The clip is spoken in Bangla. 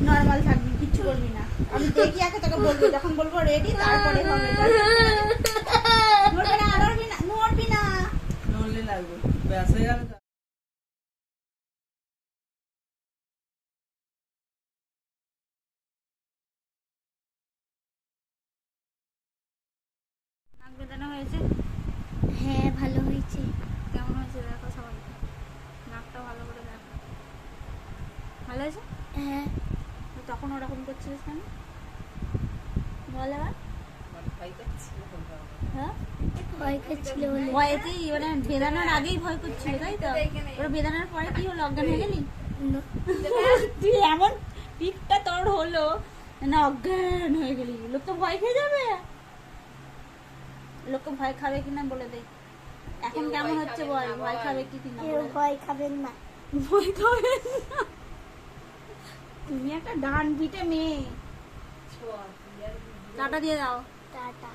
নরমাল থাকবি, কিচ্ছু করবি না। আমি দেখি আগে তোকে বলবো, যখন বলবো রেডি তারপরে হবে। নড়বি না, নড়বি না, নড়বি না। নড়লে লাগবে, ব্যাস হয়ে গেল। নাক বেদানো হয়েছে? হ্যাঁ ভালো হয়েছে। কেমন হয়েছে দেখো সবাই, নাকটা ভালো করে দেখো। ভালো হয়েছে? হ্যাঁ তখন ওরকম করছিলিস কেন বল এবার? হ্যাঁ ভয় করছিল বলে। ভয়েতেই মানে বেদানোর আগেই ভয় করছিল তাই তো? ওরা বেদানোর পরে কি হলো, অজ্ঞান হয়ে গেলি? তুই এমন পিকটা তোর হলো না, অজ্ঞান হয়ে গেলি। লোক তো ভয় খেয়ে যাবে। লোককে ভয় খাবে কিনা বলে দে এখন। কেমন হচ্ছে বল, ভয় খাবে কি কিনা? কেউ ভয় খাবেন না। ভয় খাবে না? তুমি একটা ডান পিটে মেয়ে। টাটা দিয়ে দাও। টাটা।